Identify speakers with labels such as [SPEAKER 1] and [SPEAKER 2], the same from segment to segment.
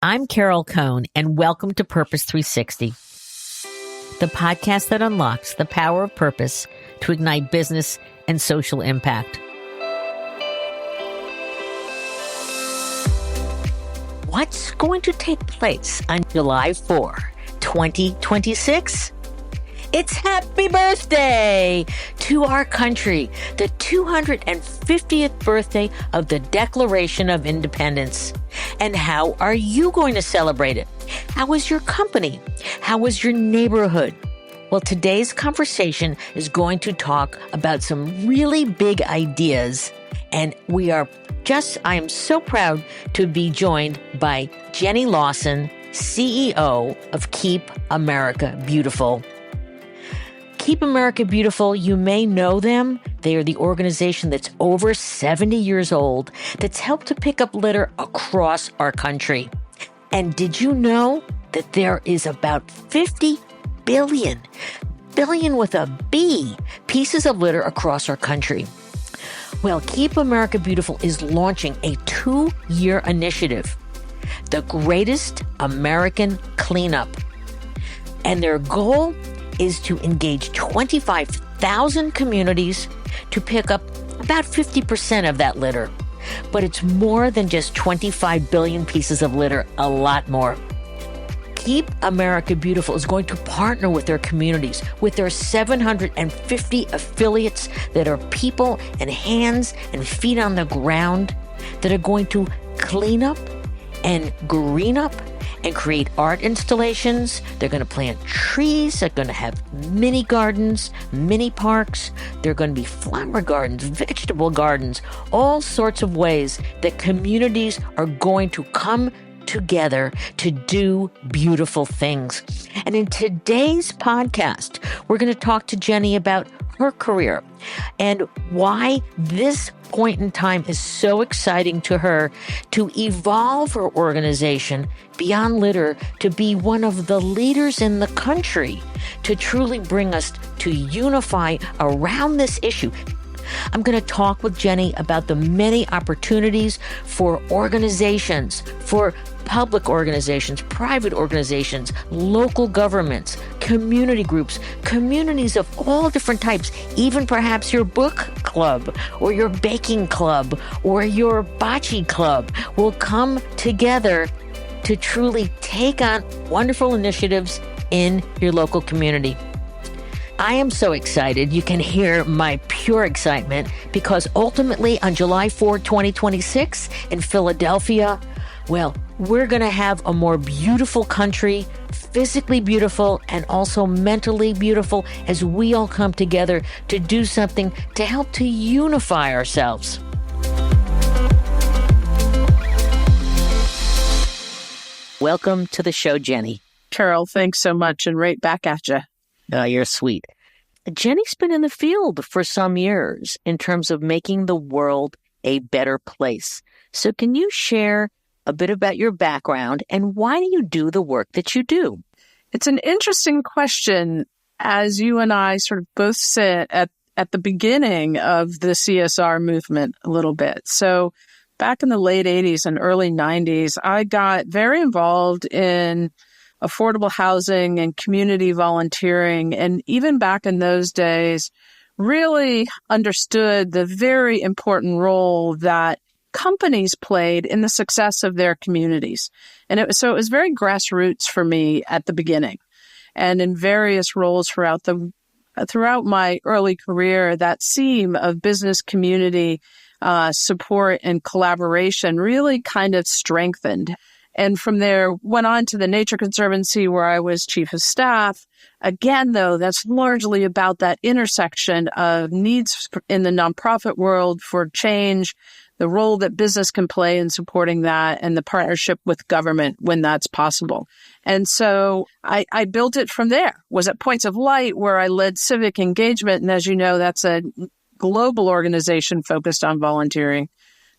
[SPEAKER 1] I'm Carol Cohn, and welcome to Purpose 360, the podcast that unlocks the power of purpose to ignite business and social impact. What's going to take place on July 4, 2026? It's happy birthday to our country, the 250th birthday of the Declaration of Independence. And how are you going to celebrate it? How is your company? How is your neighborhood? Well, today's conversation is going to talk about some really big ideas. And I am so proud to be joined by Jenny Lawson, CEO of Keep America Beautiful. Keep America Beautiful, you may know them. They are the organization that's over 70 years old that's helped to pick up litter across our country. And did you know that there is about 50 billion with a B, pieces of litter across our country? Well, Keep America Beautiful is launching a 2-year initiative, the Greatest American Cleanup. And their goal is to engage 25,000 communities to pick up about 50% of that litter. But it's more than just 25 billion pieces of litter, a lot more. Keep America Beautiful is going to partner with their communities, with their 750 affiliates that are people and hands and feet on the ground that are going to clean up and green up and create art installations. They're going to plant trees. They're going to have mini gardens, mini parks. They're going to be flower gardens, vegetable gardens, all sorts of ways that communities are going to come together to do beautiful things. And in today's podcast, we're going to talk to Jenny about her career and why this point in time is so exciting to her to evolve her organization beyond litter to be one of the leaders in the country to truly bring us to unify around this issue. I'm going to talk with Jenny about the many opportunities for organizations, for public organizations, private organizations, local governments, community groups, communities of all different types, even perhaps your book club or your baking club or your bocce club will come together to truly take on wonderful initiatives in your local community. I am so excited. You can hear my pure excitement because ultimately on July 4, 2026 in Philadelphia, well, we're going to have a more beautiful country, physically beautiful and also mentally beautiful as we all come together to do something to help to unify ourselves. Welcome to the show, Jenny.
[SPEAKER 2] Carol, thanks so much, and right back at you.
[SPEAKER 1] Oh, you're sweet. Jenny's been in the field for some years in terms of making the world a better place. So can you share a bit about your background and why do you do the work that you do?
[SPEAKER 2] It's an interesting question as you and I sort of both sit at the beginning of the CSR movement a little bit. So back in the late 80s and early 90s, I got very involved in affordable housing and community volunteering. And even back in those days, really understood the very important role that companies played in the success of their communities. And it was very grassroots for me at the beginning. And in various roles throughout my early career, that seam of business community support and collaboration really kind of strengthened. And from there, went on to the Nature Conservancy where I was chief of staff. Again, though, that's largely about that intersection of needs in the nonprofit world for change, the role that business can play in supporting that, and the partnership with government when that's possible. And so I built it from there. Was at Points of Light where I led civic engagement. And as you know, that's a global organization focused on volunteering.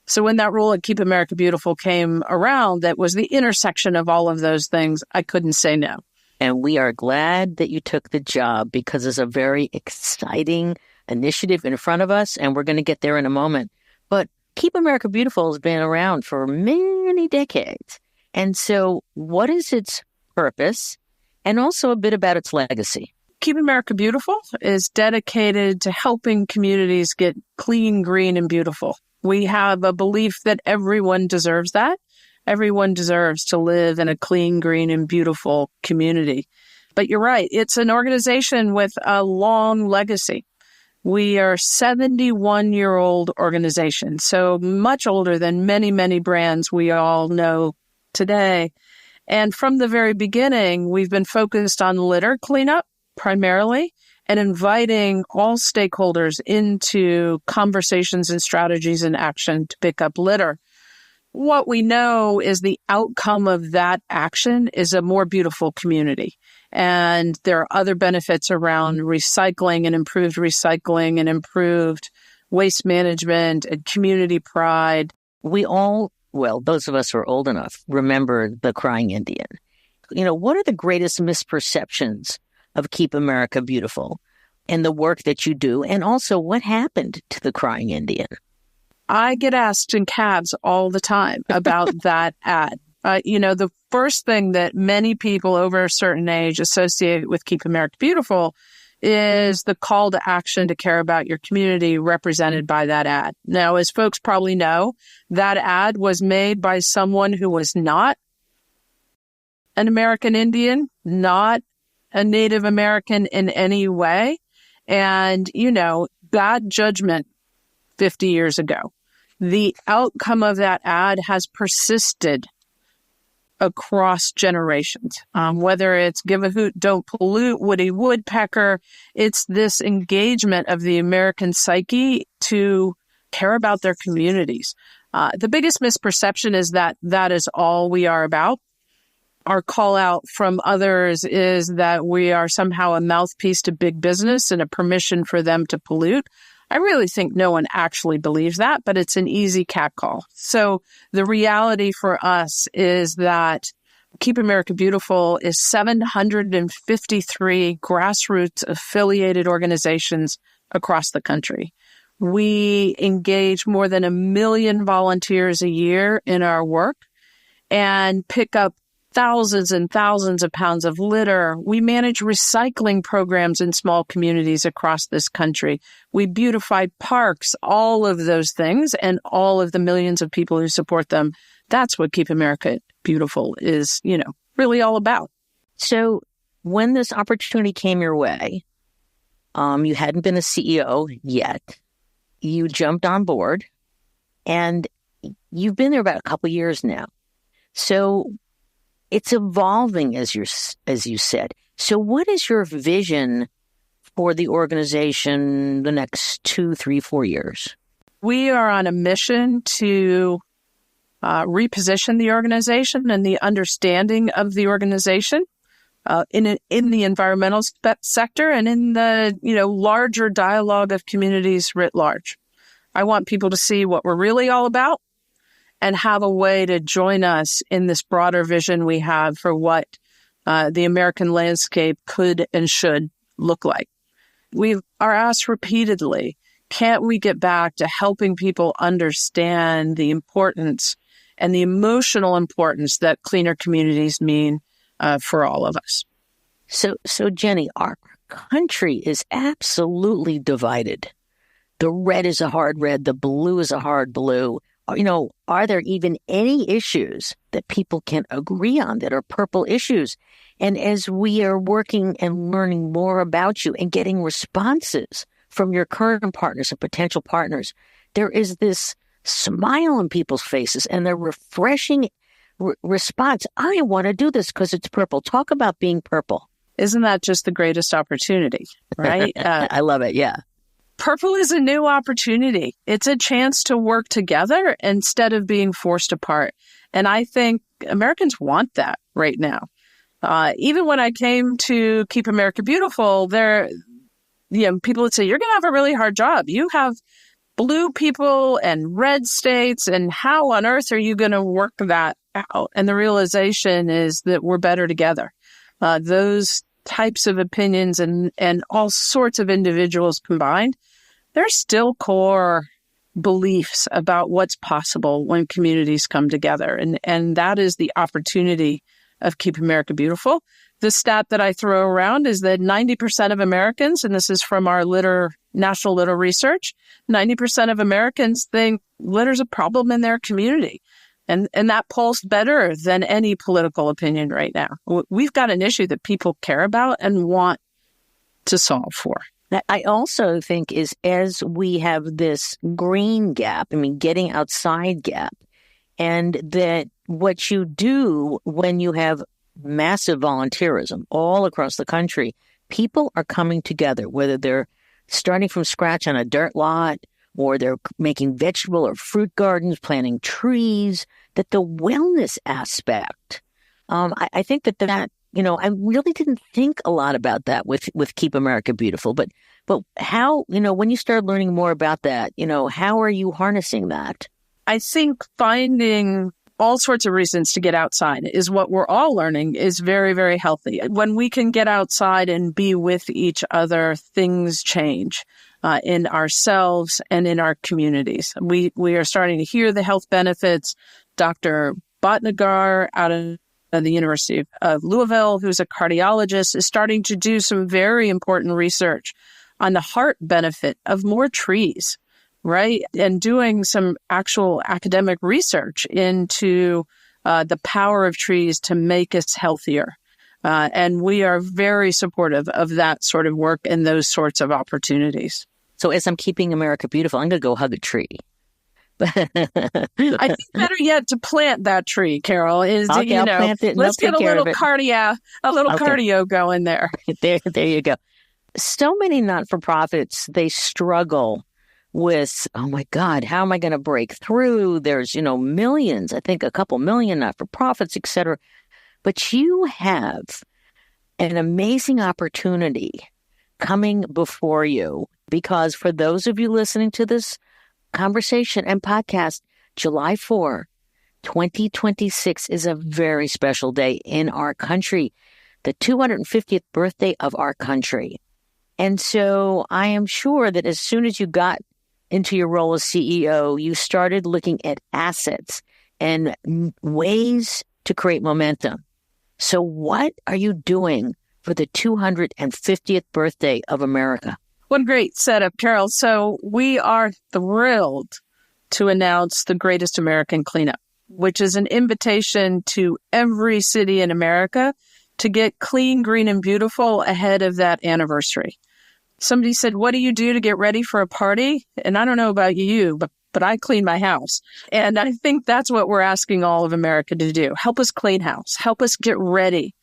[SPEAKER 2] So when that role at Keep America Beautiful came around, that was the intersection of all of those things, I couldn't say no.
[SPEAKER 1] And we are glad that you took the job because it's a very exciting initiative in front of us, and we're going to get there in a moment. But Keep America Beautiful has been around for many decades. And so what is its purpose? And also a bit about its legacy.
[SPEAKER 2] Keep America Beautiful is dedicated to helping communities get clean, green, and beautiful. We have a belief that everyone deserves that. Everyone deserves to live in a clean, green, and beautiful community. But you're right. It's an organization with a long legacy. We are a 71-year-old organization, so much older than many, many brands we all know today. And from the very beginning, we've been focused on litter cleanup primarily and inviting all stakeholders into conversations and strategies and action to pick up litter. What we know is the outcome of that action is a more beautiful community. And there are other benefits around recycling and improved waste management and community pride.
[SPEAKER 1] We all, well, those of us who are old enough, remember the crying Indian. What are the greatest misperceptions of Keep America Beautiful and the work that you do? And also, what happened to the crying Indian?
[SPEAKER 2] I get asked in cabs all the time about that ad. The first thing that many people over a certain age associate with Keep America Beautiful is the call to action to care about your community represented by that ad. Now, as folks probably know, that ad was made by someone who was not an American Indian, not a Native American in any way, and, bad judgment 50 years ago. The outcome of that ad has persisted across generations, whether it's give a hoot, don't pollute, Woody Woodpecker. It's this engagement of the American psyche to care about their communities. The biggest misperception is that that is all we are about. Our call out from others is that we are somehow a mouthpiece to big business and a permission for them to pollute. I really think no one actually believes that, but it's an easy catcall. So the reality for us is that Keep America Beautiful is 753 grassroots affiliated organizations across the country. We engage more than 1 million volunteers a year in our work and pick up thousands and thousands of pounds of litter. We manage recycling programs in small communities across this country. We beautify parks, all of those things, and all of the millions of people who support them. That's what Keep America Beautiful is, really all about.
[SPEAKER 1] So when this opportunity came your way, you hadn't been a CEO yet. You jumped on board, and you've been there about a couple years now. So it's evolving, as you said. So what is your vision for the organization the next 2, 3, 4 years?
[SPEAKER 2] We are on a mission to reposition the organization and the understanding of the organization in the environmental sector and in the larger dialogue of communities writ large. I want people to see what we're really all about and have a way to join us in this broader vision we have for what the American landscape could and should look like. We are asked repeatedly, can't we get back to helping people understand the importance and the emotional importance that cleaner communities mean for all of us?
[SPEAKER 1] So Jenny, our country is absolutely divided. The red is a hard red, the blue is a hard blue. Are there even any issues that people can agree on that are purple issues? And as we are working and learning more about you and getting responses from your current partners and potential partners, there is this smile on people's faces and the refreshing response. I want to do this because it's purple. Talk about being purple.
[SPEAKER 2] Isn't that just the greatest opportunity, right?
[SPEAKER 1] I love it. Yeah.
[SPEAKER 2] Purple is a new opportunity. It's a chance to work together instead of being forced apart. And I think Americans want that right now. Even when I came to Keep America Beautiful, people would say, you're going to have a really hard job. You have blue people and red states, and how on earth are you going to work that out? And the realization is that we're better together. Those types of opinions and all sorts of individuals combined, they're still core beliefs about what's possible when communities come together. And that is the opportunity of Keep America Beautiful. The stat that I throw around is that 90% of Americans, and this is from our national litter research, 90% of Americans think litter's a problem in their community. And that polls better than any political opinion right now. We've got an issue that people care about and want to solve for.
[SPEAKER 1] I also think is as we have this green gap, getting outside gap, and that what you do when you have massive volunteerism all across the country, people are coming together, whether they're starting from scratch on a dirt lot or they're making vegetable or fruit gardens, planting trees, that the wellness aspect, I think that I really didn't think a lot about that with Keep America Beautiful, but how, when you start learning more about that, how are you harnessing that?
[SPEAKER 2] I think finding all sorts of reasons to get outside is what we're all learning is very, very healthy. When we can get outside and be with each other, things change in ourselves and in our communities. We are starting to hear the health benefits. Dr. Bhatnagar out of the University of Louisville, who's a cardiologist, is starting to do some very important research on the heart benefit of more trees, right? And doing some actual academic research into the power of trees to make us healthier. And we are very supportive of that sort of work and those sorts of opportunities.
[SPEAKER 1] So as I'm keeping America beautiful, I'm going to go hug a tree.
[SPEAKER 2] I think better yet to plant that tree, Carol, is,
[SPEAKER 1] okay, I'll plant it,
[SPEAKER 2] let's get a little cardio going there.
[SPEAKER 1] There you go. So many not-for-profits, they struggle with, oh my God, how am I going to break through? There's, millions, I think a couple million not-for-profits, et cetera. But you have an amazing opportunity coming before you, because for those of you listening to this conversation and podcast, July 4, 2026 is a very special day in our country, the 250th birthday of our country. And so I am sure that as soon as you got into your role as CEO, you started looking at assets and ways to create momentum. So what are you doing for the 250th birthday of America?
[SPEAKER 2] What a great setup, Carol. So we are thrilled to announce the Greatest American Cleanup, which is an invitation to every city in America to get clean, green, and beautiful ahead of that anniversary. Somebody said, what do you do to get ready for a party? And I don't know about you, but I clean my house. And I think that's what we're asking all of America to do. Help us clean house. Help us get ready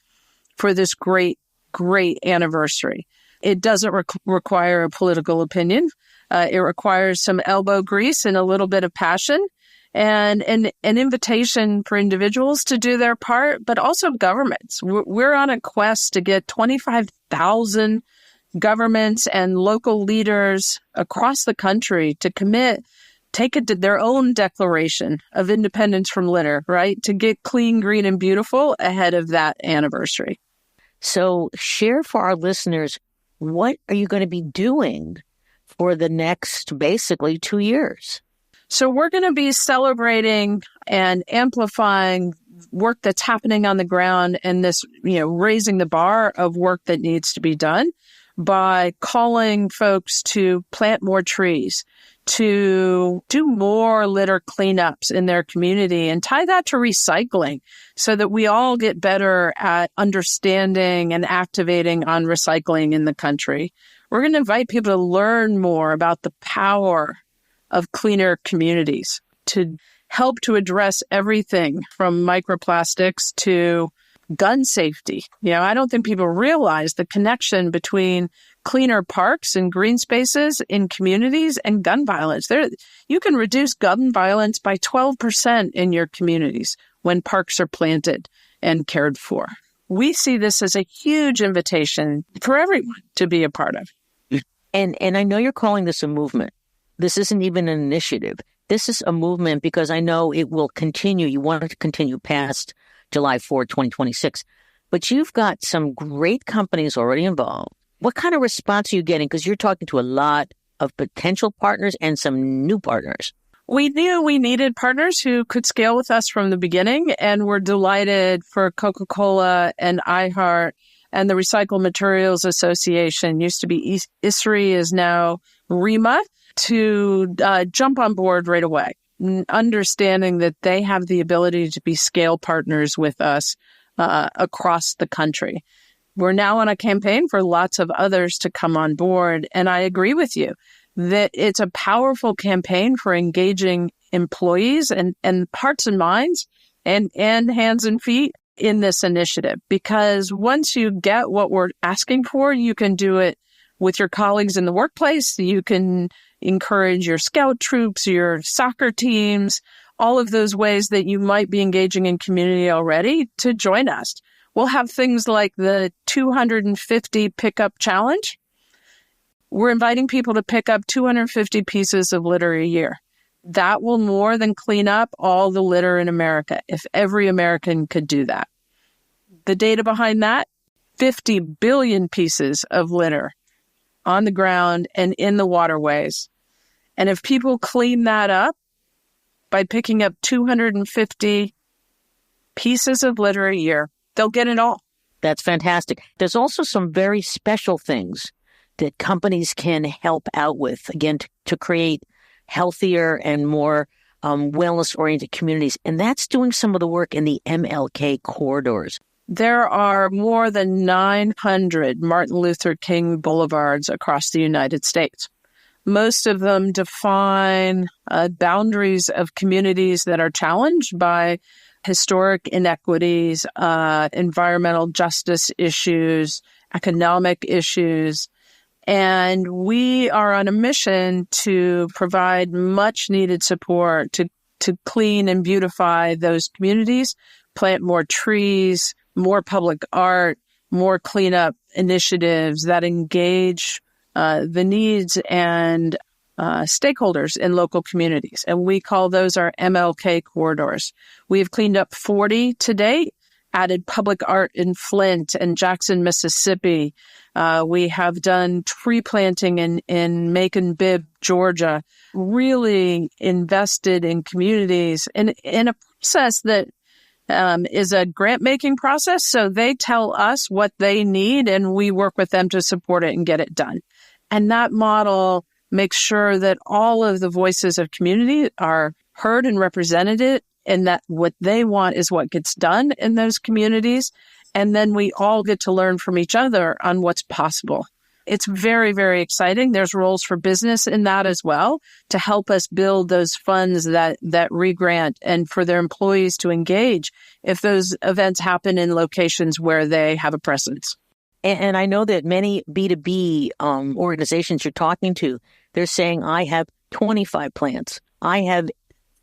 [SPEAKER 2] for this great, great anniversary. It doesn't require a political opinion. It requires some elbow grease and a little bit of passion and an invitation for individuals to do their part, but also governments. We're on a quest to get 25,000 governments and local leaders across the country to take it to their own declaration of independence from litter, right? To get clean, green, and beautiful ahead of that anniversary.
[SPEAKER 1] So share for our listeners, what are you going to be doing for the next basically 2 years?
[SPEAKER 2] So we're going to be celebrating and amplifying work that's happening on the ground and this, raising the bar of work that needs to be done by calling folks to plant more trees, to do more litter cleanups in their community and tie that to recycling so that we all get better at understanding and activating on recycling in the country. We're going to invite people to learn more about the power of cleaner communities to help to address everything from microplastics to gun safety. I don't think people realize the connection between cleaner parks and green spaces in communities and gun violence. You can reduce gun violence by 12% in your communities when parks are planted and cared for. We see this as a huge invitation for everyone to be a part of.
[SPEAKER 1] And I know you're calling this a movement. This isn't even an initiative. This is a movement because I know it will continue. You want it to continue past July 4, 2026. But you've got some great companies already involved. What kind of response are you getting? Because you're talking to a lot of potential partners and some new partners.
[SPEAKER 2] We knew we needed partners who could scale with us from the beginning, and we're delighted for Coca-Cola and iHeart and the Recycled Materials Association, used to be ISRI, is now REMA, to jump on board right away, understanding that they have the ability to be scale partners with us across the country. We're now on a campaign for lots of others to come on board. And I agree with you that it's a powerful campaign for engaging employees and hearts and minds and hands and feet in this initiative. Because once you get what we're asking for, you can do it with your colleagues in the workplace. You can encourage your scout troops, your soccer teams, all of those ways that you might be engaging in community already to join us. We'll have things like the 250 pickup challenge. We're inviting people to pick up 250 pieces of litter a year. That will more than clean up all the litter in America if every American could do that. The data behind that, 50 billion pieces of litter on the ground and in the waterways. And if people clean that up by picking up 250 pieces of litter a year, they'll get it all.
[SPEAKER 1] That's fantastic. There's also some very special things that companies can help out with, again, to create healthier and more wellness-oriented communities. And that's doing some of the work in the MLK Corridors.
[SPEAKER 2] There are more than 900 Martin Luther King boulevards across the United States. Most of them define boundaries of communities that are challenged by historic inequities, environmental justice issues, economic issues. And we are on a mission to provide much needed support to clean and beautify those communities, plant more trees, more public art, more cleanup initiatives that engage the needs and stakeholders in local communities. And we call those our MLK Corridors. We have cleaned up 40 to date, added public art in Flint and Jackson, Mississippi. We have done tree planting in Macon Bibb, Georgia, really invested in communities in a process that is a grant-making process. So they tell us what they need, and we work with them to support it and get it done. And that model makes sure that all of the voices of community are heard and represented, and that what they want is what gets done in those communities. And then we all get to learn from each other on what's possible. It's very, very exciting. There's roles for business in that as well to help us build those funds that re-grant and for their employees to engage if those events happen in locations where they have a presence.
[SPEAKER 1] And I know that many B2B organizations you're talking to, they're saying, I have 25 plants. I have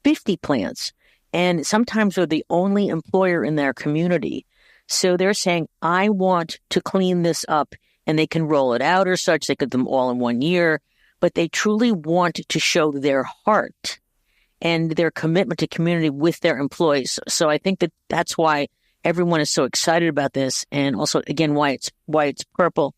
[SPEAKER 1] 50 plants. And sometimes they're the only employer in their community. So they're saying, I want to clean this up, and they can roll it out or such. They could do them all in 1 year, but they truly want to show their heart and their commitment to community with their employees. So I think that that's why everyone is so excited about this, and also, again, why it's purple.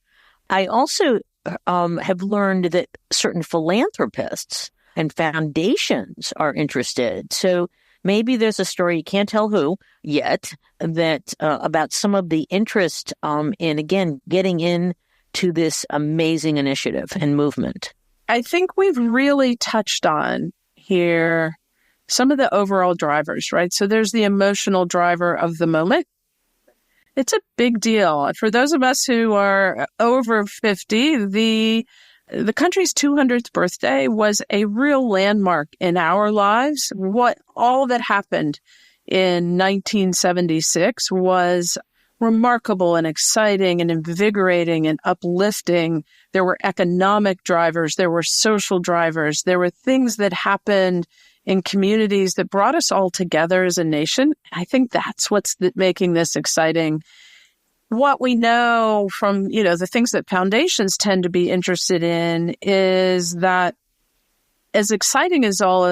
[SPEAKER 1] I also have learned that certain philanthropists and foundations are interested. So maybe there's a story, you can't tell who yet, that about some of the interest in, again, getting into this amazing initiative and movement.
[SPEAKER 2] I think we've really touched on here some of the overall drivers, right? So there's the emotional driver of the moment. It's a big deal. For those of us who are over 50, the country's 200th birthday was a real landmark in our lives. What all that happened in 1976 was remarkable and exciting and invigorating and uplifting. There were economic drivers. There were social drivers. There were things that happened in communities that brought us all together as a nation. I think that's what's making this exciting. What we know from, the things that foundations tend to be interested in is that as exciting as all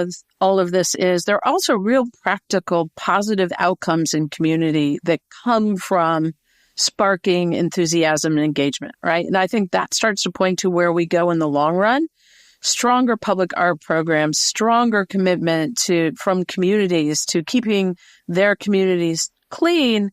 [SPEAKER 2] of this is, there are also real practical positive outcomes in community that come from sparking enthusiasm and engagement, right? And I think that starts to point to where we go in the long run. stronger public art programs, stronger commitment from communities to keeping their communities clean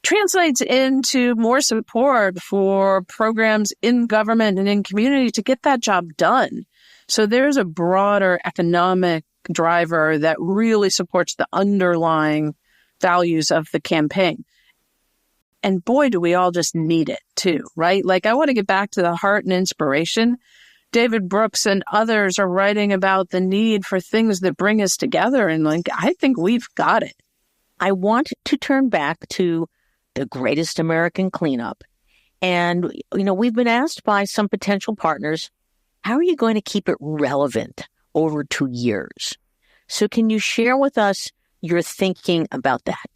[SPEAKER 2] translates into more support for programs in government and in community to get that job done. So there's a broader economic driver that really supports the underlying values of the campaign. And boy, do we all just need it too, right? Like, I want to get back to the heart and inspiration. David Brooks and others are writing about the need for things that bring us together. And I think we've got it.
[SPEAKER 1] I want to turn back to the greatest American cleanup. And, we've been asked by some potential partners, how are you going to keep it relevant over 2 years? So can you share with us your thinking about that?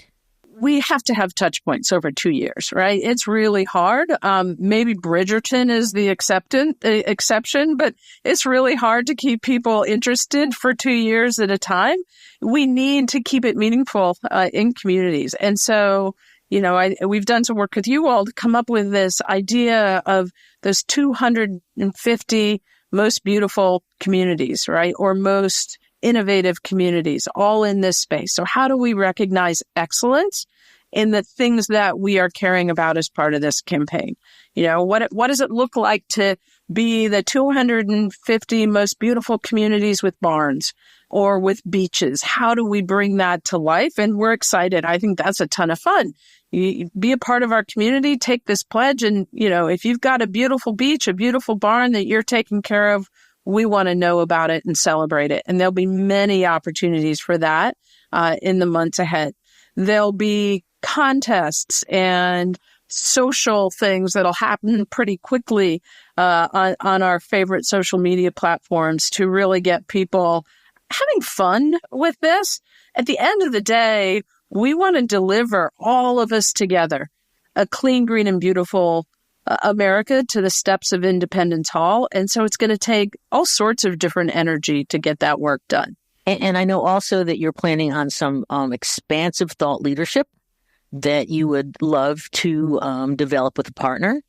[SPEAKER 2] We have to have touch points over 2 years, right? It's really hard. Maybe Bridgerton is the exception, but it's really hard to keep people interested for 2 years at a time. We need to keep it meaningful in communities. And so, we've done some work with you all to come up with this idea of those 250 most beautiful communities, right? Or most innovative communities, all in this space. So how do we recognize excellence in the things that we are caring about as part of this campaign? What does it look like to be the 250 most beautiful communities with barns or with beaches? How do we bring that to life? And we're excited. I think that's a ton of fun. You be a part of our community, take this pledge, and, if you've got a beautiful beach, a beautiful barn that you're taking care of, we want to know about it and celebrate it. And there'll be many opportunities for that in the months ahead. There'll be contests and social things that'll happen pretty quickly on our favorite social media platforms to really get people having fun with this. At the end of the day, we want to deliver all of us together a clean, green, and beautiful America to the steps of Independence Hall. And so it's going to take all sorts of different energy to get that work done.
[SPEAKER 1] And I know also that you're planning on some expansive thought leadership that you would love to develop with a partner.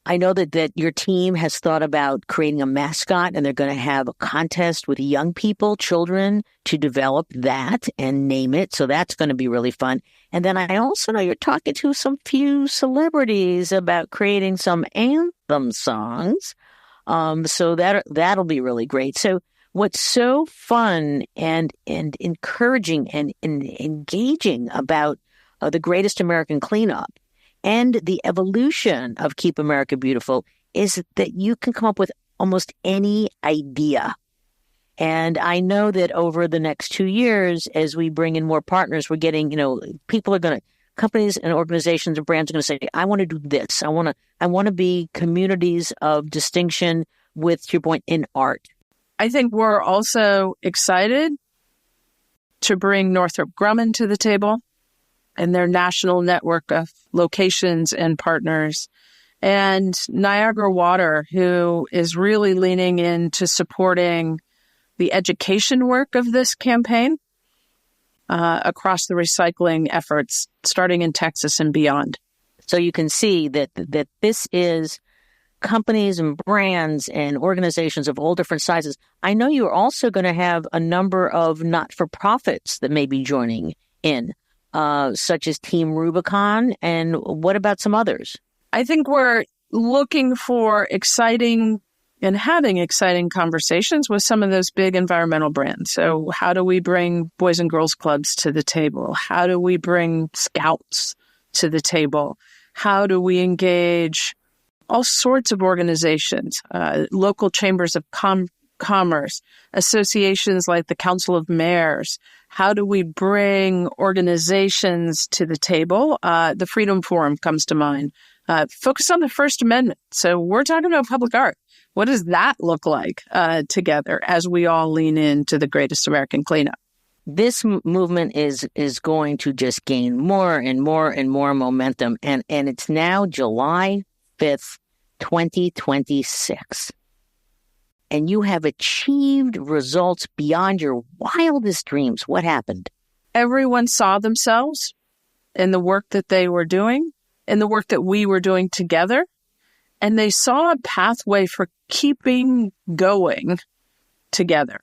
[SPEAKER 1] I know that your team has thought about creating a mascot, and they're going to have a contest with young people, children, to develop that and name it. So that's going to be really fun. And then I also know you're talking to some few celebrities about creating some anthem songs. So that'll be really great. So what's so fun and encouraging and engaging about the greatest American cleanup and the evolution of Keep America Beautiful is that you can come up with almost any idea. And I know that over the next 2 years, as we bring in more partners, we're getting, companies and organizations and brands are going to say, I want to do this. I want to be communities of distinction with, to your point, in art.
[SPEAKER 2] I think we're also excited to bring Northrop Grumman to the table and their national network of locations and partners, and Niagara Water, who is really leaning into supporting the education work of this campaign across the recycling efforts, starting in Texas and beyond.
[SPEAKER 1] So you can see that this is companies and brands and organizations of all different sizes. I know you're also going to have a number of not-for-profits that may be joining in, such as Team Rubicon. And what about some others?
[SPEAKER 2] I think we're looking for exciting and having exciting conversations with some of those big environmental brands. So how do we bring Boys and Girls Clubs to the table? How do we bring Scouts to the table? How do we engage all sorts of organizations, local chambers of commerce, associations like the Council of Mayors? How do we bring organizations to the table? The Freedom Forum comes to mind. Focus on the First Amendment. So we're talking about public art. What does that look like together as we all lean into the greatest American cleanup?
[SPEAKER 1] This movement is going to just gain more and more and more momentum. And it's now July 5th, 2026. And you have achieved results beyond your wildest dreams. What happened?
[SPEAKER 2] Everyone saw themselves in the work that they were doing, in the work that we were doing together, and they saw a pathway for keeping going together,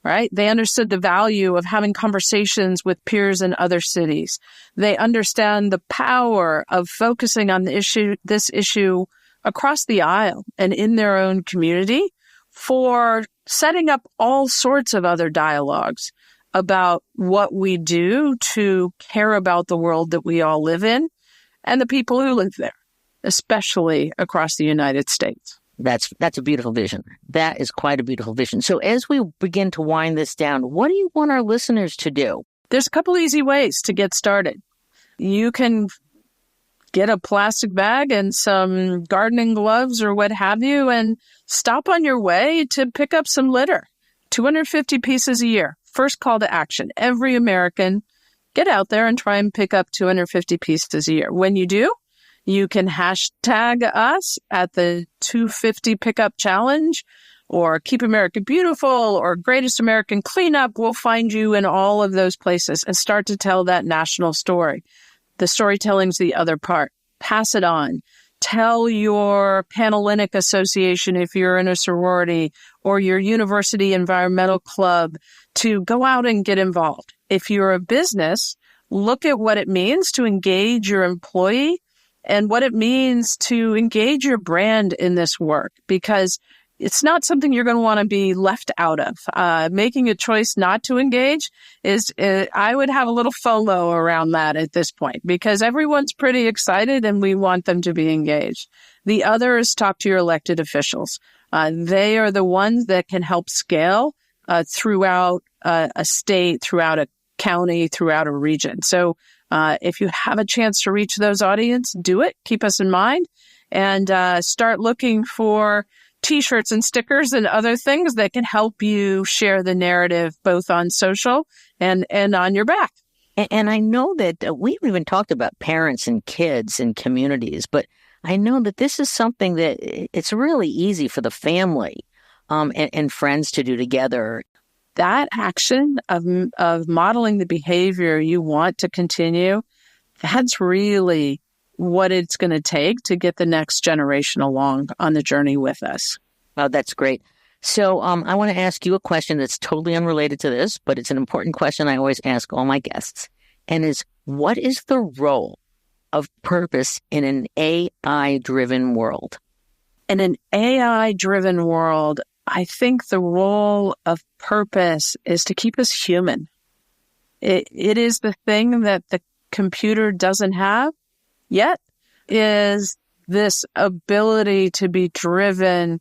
[SPEAKER 2] right? They understood the value of having conversations with peers in other cities. They understand the power of focusing on this issue across the aisle and in their own community for setting up all sorts of other dialogues about what we do to care about the world that we all live in and the people who live there, especially across the United States.
[SPEAKER 1] That's a beautiful vision. That is quite a beautiful vision. So as we begin to wind this down, what do you want our listeners to do?
[SPEAKER 2] There's a couple easy ways to get started. You can get a plastic bag and some gardening gloves or what have you, and stop on your way to pick up some litter. 250 pieces a year. First call to action. Every American, get out there and try and pick up 250 pieces a year. When you do, you can hashtag us at the 250 Pickup Challenge or Keep America Beautiful or Greatest American Cleanup. We'll find you in all of those places and start to tell that national story. The storytelling's the other part. Pass it on. Tell your Panhellenic Association if you're in a sorority or your university environmental club to go out and get involved. If you're a business, look at what it means to engage your employee and what it means to engage your brand in this work, because it's not something you're going to want to be left out of. Making a choice not to engage I would have a little FOMO around that at this point, because everyone's pretty excited and we want them to be engaged. The other is talk to your elected officials. They are the ones that can help scale throughout a state, throughout a county, throughout a region. So if you have a chance to reach those audience, do it. Keep us in mind and start looking for T-shirts and stickers and other things that can help you share the narrative both on social and on your back.
[SPEAKER 1] And I know that we've even talked about parents and kids and communities, but I know that this is something that it's really easy for the family and friends to do together.
[SPEAKER 2] That action of modeling the behavior you want to continue, that's really what it's going to take to get the next generation along on the journey with us.
[SPEAKER 1] Oh, that's great. So I want to ask you a question that's totally unrelated to this, but it's an important question I always ask all my guests, and is, what is the role of purpose in an AI-driven world?
[SPEAKER 2] In an AI-driven world, I think the role of purpose is to keep us human. It is the thing that the computer doesn't have yet, is this ability to be driven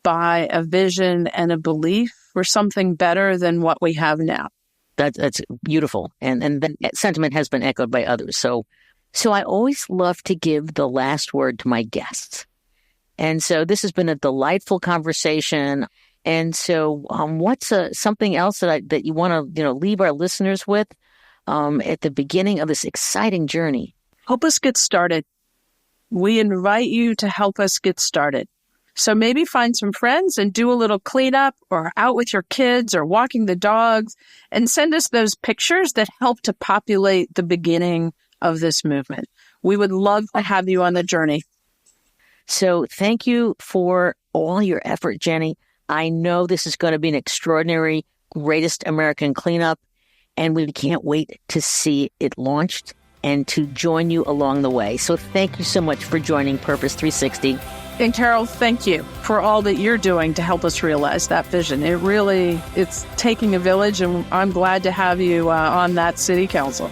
[SPEAKER 2] by a vision and a belief for something better than what we have now.
[SPEAKER 1] That's beautiful. And that sentiment has been echoed by others. So I always love to give the last word to my guests. And so this has been a delightful conversation. And so what's something else that you want to leave our listeners with at the beginning of this exciting journey?
[SPEAKER 2] Help us get started. We invite you to help us get started. So maybe find some friends and do a little cleanup, or out with your kids or walking the dogs, and send us those pictures that help to populate the beginning of this movement. We would love to have you on the journey.
[SPEAKER 1] So thank you for all your effort, Jenny. I know this is going to be an extraordinary, greatest American cleanup, and we can't wait to see it launched and to join you along the way. So thank you so much for joining Purpose 360.
[SPEAKER 2] And Carol, thank you for all that you're doing to help us realize that vision. It's taking a village, and I'm glad to have you on that city council.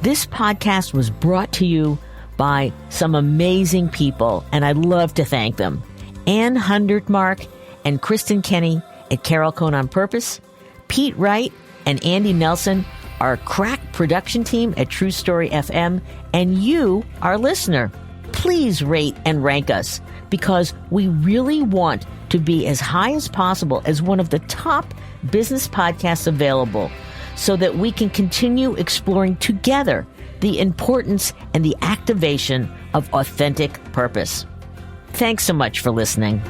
[SPEAKER 1] This podcast was brought to you by some amazing people, and I'd love to thank them. Ann Hundertmark and Kristen Kenny at Carol Cohn on Purpose, Pete Wright and Andy Nelson, our crack production team at True Story FM, and you, our listener. Please rate and rank us, because we really want to be as high as possible as one of the top business podcasts available, so that we can continue exploring together the importance and the activation of authentic purpose. Thanks so much for listening.